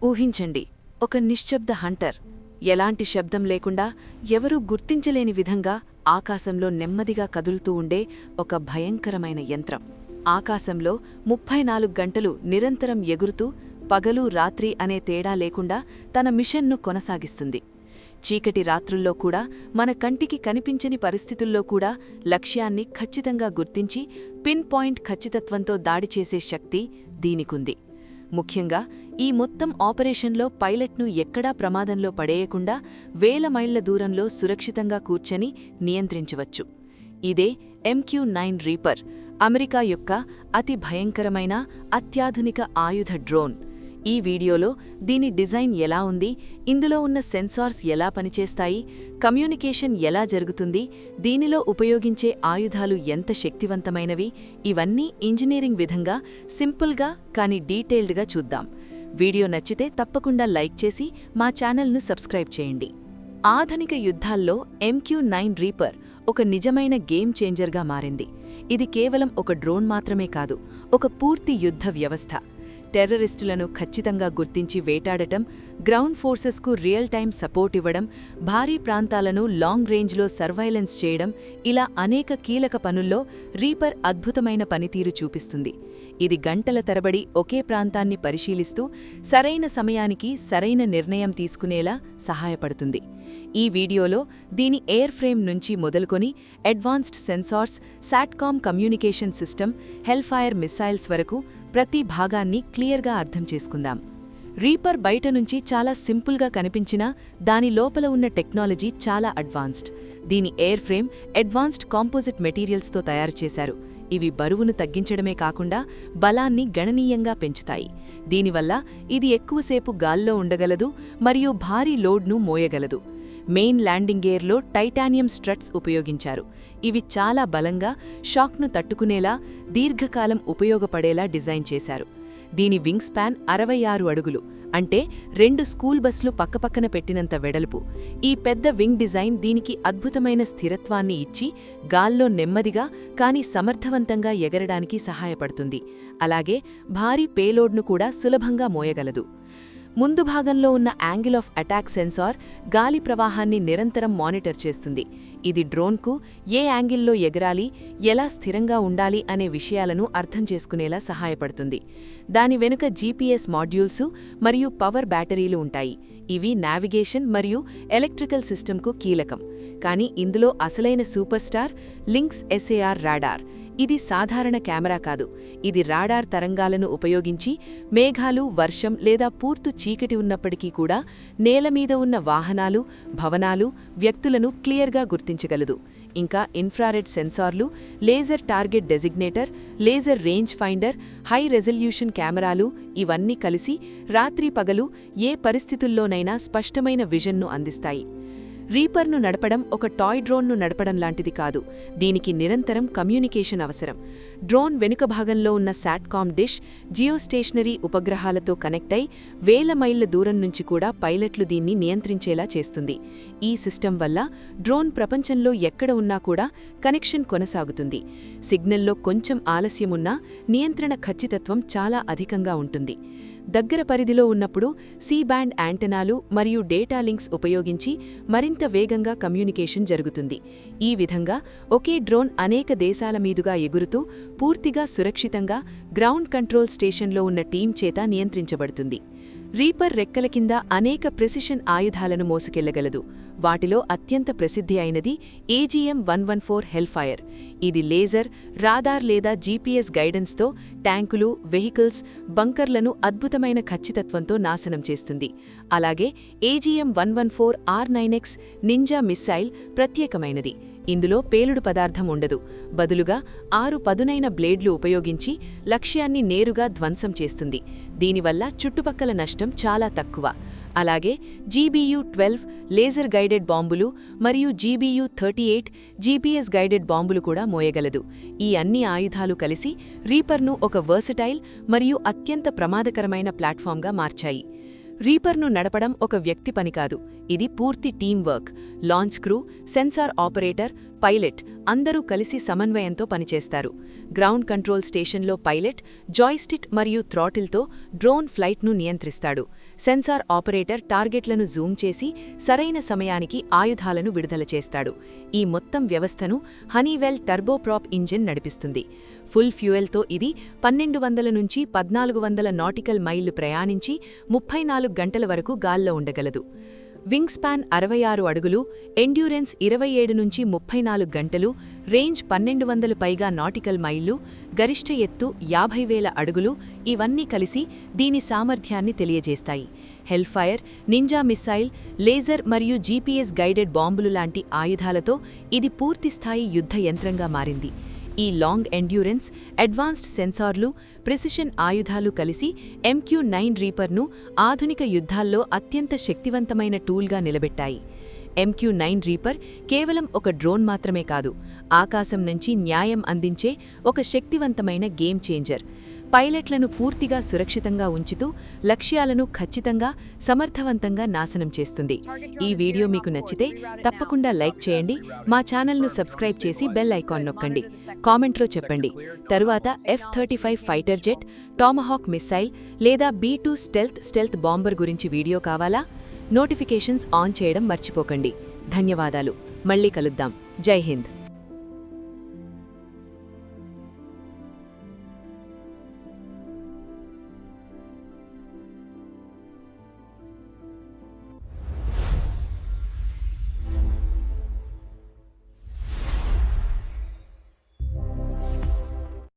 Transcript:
ఊహించండి, ఒక నిశ్శబ్ద హంటర్ ఎలాంటి శబ్దం లేకుండా ఎవరూ గుర్తించలేని విధంగా ఆకాశంలో నెమ్మదిగా కదులుతూ ఉండే ఒక భయంకరమైన యంత్రం. ఆకాశంలో 34 గంటలు నిరంతరం ఎగురుతూ పగలు రాత్రి అనే తేడా లేకుండా తన మిషన్ను కొనసాగిస్తుంది. చీకటి రాత్రుల్లో కూడా, మన కంటికి కనిపించని పరిస్థితుల్లో కూడా లక్ష్యాన్ని ఖచ్చితంగా గుర్తించి పిన్ పాయింట్ ఖచ్చితత్వంతో దాడి చేసే శక్తి దీనికుంది. ముఖ్యంగా ఈ మొత్తం ఆపరేషన్లో పైలట్ను ఎక్కడా ప్రమాదంలో పడేయకుండా వేల మైళ్ల దూరంలో సురక్షితంగా కూర్చొని నియంత్రించవచ్చు. ఇదే MQ-9 రీపర్, అమెరికా యొక్క అతి భయంకరమైన అత్యాధునిక ఆయుధ డ్రోన్. ఈ వీడియోలో దీని డిజైన్ ఎలా ఉంది, ఇందులో ఉన్న సెన్సార్స్ ఎలా పనిచేస్తాయి, కమ్యూనికేషన్ ఎలా జరుగుతుంది, దీనిలో ఉపయోగించే ఆయుధాలు ఎంత శక్తివంతమైనవి, ఇవన్నీ ఇంజనీరింగ్ విధంగా సింపుల్గా కానీ డీటెయిల్డ్గా చూద్దాం. వీడియో నచ్చితే తప్పకుండా లైక్ చేసి మా ఛానల్ను సబ్స్క్రైబ్ చేయండి. ఆధునిక యుద్ధాల్లో MQ-9 రీపర్ ఒక నిజమైన గేమ్ చేంజర్గా మారింది. ఇది కేవలం ఒక డ్రోన్ మాత్రమే కాదు, ఒక పూర్తి యుద్ధ వ్యవస్థ. టెర్రరిస్టులను ఖచ్చితంగా గుర్తించి వేటాడటం, గ్రౌండ్ ఫోర్సెస్కు రియల్ టైం సపోర్ట్ ఇవ్వడం, భారీ ప్రాంతాలను లాంగ్ రేంజ్లో సర్వైలెన్స్ చేయడం, ఇలా అనేక కీలక పనుల్లో రీపర్ అద్భుతమైన పనితీరు చూపిస్తుంది. ఇది గంటల తరబడి ఒకే ప్రాంతాన్ని పరిశీలిస్తూ సరైన సమయానికి సరైన నిర్ణయం తీసుకునేలా సహాయపడుతుంది. ఈ వీడియోలో దీని ఎయిర్ ఫ్రేమ్ నుంచి మొదలుకొని advanced sensors, satcom communication system, hellfire missiles వరకు ప్రతి భాగాన్ని క్లియర్గా అర్థం చేసుకుందాం. రీపర్ బయట నుంచి చాలా సింపుల్గా కనిపించినా దాని లోపల ఉన్న టెక్నాలజీ చాలా అడ్వాన్స్డ్. దీని ఎయిర్ ఫ్రేమ్ అడ్వాన్స్డ్ కాంపోజిట్ మెటీరియల్స్తో తయారు చేశారు. ఇవి బరువును తగ్గించడమే కాకుండా బలాన్ని గణనీయంగా పెంచుతాయి. దీనివల్ల ఇది ఎక్కువసేపు గాల్లో ఉండగలదు మరియు భారీ లోడ్ను మోయగలదు. మెయిన్ ల్యాండింగ్ గేర్లో టైటానియం స్ట్రట్స్ ఉపయోగించారు. ఇవి చాలా బలంగా, షాక్ను తట్టుకునేలా, దీర్ఘకాలం ఉపయోగపడేలా డిజైన్ చేశారు. దీని వింగ్ స్పాన్ 66 అడుగులు, అంటే 2 స్కూల్ బస్లు పక్కపక్కన పెట్టినంత వెడల్పు. ఈ పెద్ద వింగ్ డిజైన్ దీనికి అద్భుతమైన స్థిరత్వాన్ని ఇచ్చి గాల్లో నెమ్మదిగా కానీ సమర్థవంతంగా ఎగరడానికి సహాయపడుతుంది. అలాగే భారీ పేలోడ్ను కూడా సులభంగా మోయగలదు. ముందు భాగంలో ఉన్న యాంగిల్ ఆఫ్ అటాక్ సెన్సార్ గాలి ప్రవాహాన్ని నిరంతరం మానిటర్ చేస్తుంది. ఇది డ్రోన్కు ఏ యాంగిల్లో ఎగరాలి, ఎలా స్థిరంగా ఉండాలి అనే విషయాలను అర్థం చేసుకునేలా సహాయపడుతుంది. దాని వెనుక GPS మాడ్యూల్సు మరియు పవర్ బ్యాటరీలు ఉంటాయి. ఇవి నావిగేషన్ మరియు ఎలక్ట్రికల్ సిస్టమ్కు కీలకం. కానీ ఇందులో అసలైన super star links SAR radar. ఇది సాధారణ కెమెరా కాదు. ఇది రాడార్ తరంగాలను ఉపయోగించి మేఘాలు, వర్షం లేదా పూర్తి చీకటి ఉన్నప్పటికీ కూడా నేలమీద ఉన్న వాహనాలు, భవనాలు, వ్యక్తులను క్లియర్గా గుర్తించగలదు. ఇంకా ఇన్ఫ్రారెడ్ సెన్సార్లు, laser target designator, laser range finder, high resolution కెమెరాలు, ఇవన్నీ కలిసి రాత్రి పగలు ఏ పరిస్థితుల్లోనైనా స్పష్టమైన విజన్ను అందిస్తాయి. రీపర్ను నడపడం ఒక టాయ్ డ్రోన్ను నడపడం లాంటిది కాదు. దీనికి నిరంతరం కమ్యూనికేషన్ అవసరం. డ్రోన్ వెనుక భాగంలో ఉన్న సాట్కామ్ డిష్ జియోస్టేషనరీ ఉపగ్రహాలతో కనెక్ట్ అయి వేల మైళ్ల దూరం నుంచి కూడా పైలట్లు దీన్ని నియంత్రించేలా చేస్తుంది. ఈ సిస్టమ్ వల్ల డ్రోన్ ప్రపంచంలో ఎక్కడ ఉన్నా కూడా కనెక్షన్ కొనసాగుతుంది. సిగ్నల్లో కొంచెం ఆలస్యమున్నా నియంత్రణ ఖచ్చితత్వం చాలా అధికంగా ఉంటుంది. దగ్గర పరిధిలో ఉన్నప్పుడు C-బ్యాండ్ యాంటెనాలు మరియు డేటా లింక్స్ ఉపయోగించి మరింత వేగంగా కమ్యూనికేషన్ జరుగుతుంది. ఈ విధంగా ఒకే డ్రోన్ అనేక దేశాల మీదుగా ఎగురుతూ పూర్తిగా సురక్షితంగా గ్రౌండ్ కంట్రోల్ స్టేషన్లో ఉన్న టీం చేత నియంత్రించబడుతుంది. రీపర్ రెక్కల కింద అనేక ప్రెసిషన్ ఆయుధాలను మోసుకెళ్లగలదు. వాటిలో అత్యంత ప్రసిద్ధి అయినది AGM-114 హెల్ఫైర్. ఇది లేజర్, రాడార్ లేదా GPS గైడెన్స్తో ట్యాంకులు, వెహికల్స్, బంకర్లను అద్భుతమైన ఖచ్చితత్వంతో నాశనం చేస్తుంది. అలాగే AGM-114 R9X నింజా మిస్సైల్ ప్రత్యేకమైనది. ఇందులో పేలుడు పదార్థం ఉండదు. బదులుగా 6 పదునైన బ్లేడ్లు ఉపయోగించి లక్ష్యాన్ని నేరుగా ధ్వంసం చేస్తుంది. దీనివల్ల చుట్టుపక్కల నష్టం చాలా తక్కువ. అలాగే GBU-12 లేజర్ గైడెడ్ బాంబులు మరియు GBU-38 GPS గైడెడ్ బాంబులు కూడా మోయగలదు. ఈ అన్ని ఆయుధాలు కలిసి రీపర్ను ఒక వర్సటైల్ మరియు అత్యంత ప్రమాదకరమైన ప్లాట్ఫామ్గా మార్చాయి. రీపర్ను నడపడం ఒక వ్యక్తి పని కాదు. ఇది పూర్తి team work. Launch crew, sensor operator, pilot అందరూ కలిసి సమన్వయంతో పనిచేస్తారు. గ్రౌండ్ కంట్రోల్ స్టేషన్లో పైలట్ జాయ్స్టిక్ మరియు థ్రాటిల్తో డ్రోన్ ఫ్లైట్ను నియంత్రిస్తాడు. సెన్సార్ ఆపరేటర్ టార్గెట్లను జూమ్ చేసి సరైన సమయానికి ఆయుధాలను విడుదల చేస్తాడు. ఈ మొత్తం వ్యవస్థను హనీవెల్ టర్బోప్రాప్ ఇంజిన్ నడిపిస్తుంది. ఫుల్ ఫ్యూయల్తో ఇది 1200 నుంచి 1400 నాటికల్ మైళ్లు ప్రయాణించి 34 గంటల వరకు గాల్లో ఉండగలదు. వింగ్ స్పాన్ 66 అడుగులు, ఎండ్యూరెన్స్ 27 నుంచి 34 గంటలు, రేంజ్ 1200 పైగా నాటికల్ మైళ్లు, గరిష్ట ఎత్తు 50,000 అడుగులు ఇవన్నీ కలిసి దీని సామర్థ్యాన్ని తెలియజేస్తాయి. హెల్ఫైర్, నింజా మిస్సైల్, లేజర్ మరియు జీపీఎస్ గైడెడ్ బాంబులు లాంటి ఆయుధాలతో ఇది పూర్తిస్థాయి యుద్ధ యంత్రంగా మారింది. ఈ లాంగ్ ఎండ్యూరెన్స్, అడ్వాన్స్డ్ సెన్సార్లు, ప్రెసిషన్ ఆయుధాలు కలిసి MQ-9 రీపర్ను ఆధునిక యుద్ధాల్లో అత్యంత శక్తివంతమైన టూల్గా నిలబెట్టాయి. MQ-9 రీపర్ కేవలం ఒక డ్రోన్ మాత్రమే కాదు, ఆకాశం నుంచి న్యాయం అందించే ఒక శక్తివంతమైన గేమ్ చేంజర్. పైలట్లను పూర్తిగా సురక్షితంగా ఉంచుతూ లక్ష్యాలను ఖచ్చితంగా, సమర్థవంతంగా నాశనం చేస్తుంది. ఈ వీడియో మీకు నచ్చితే తప్పకుండా లైక్ చేయండి, మా ఛానల్ను సబ్స్క్రైబ్ చేసి బెల్ ఐకాన్ నొక్కండి. కామెంట్లో చెప్పండి, తరువాత F-35 ఫైటర్ జెట్, టామహాక్ మిస్సైల్ లేదా B-2 స్టెల్త్ బాంబర్ గురించి వీడియో కావాలా? నోటిఫికేషన్స్ ఆన్ చేయడం మర్చిపోకండి. ధన్యవాదాలు. మళ్ళీ కలుద్దాం. జై హింద్.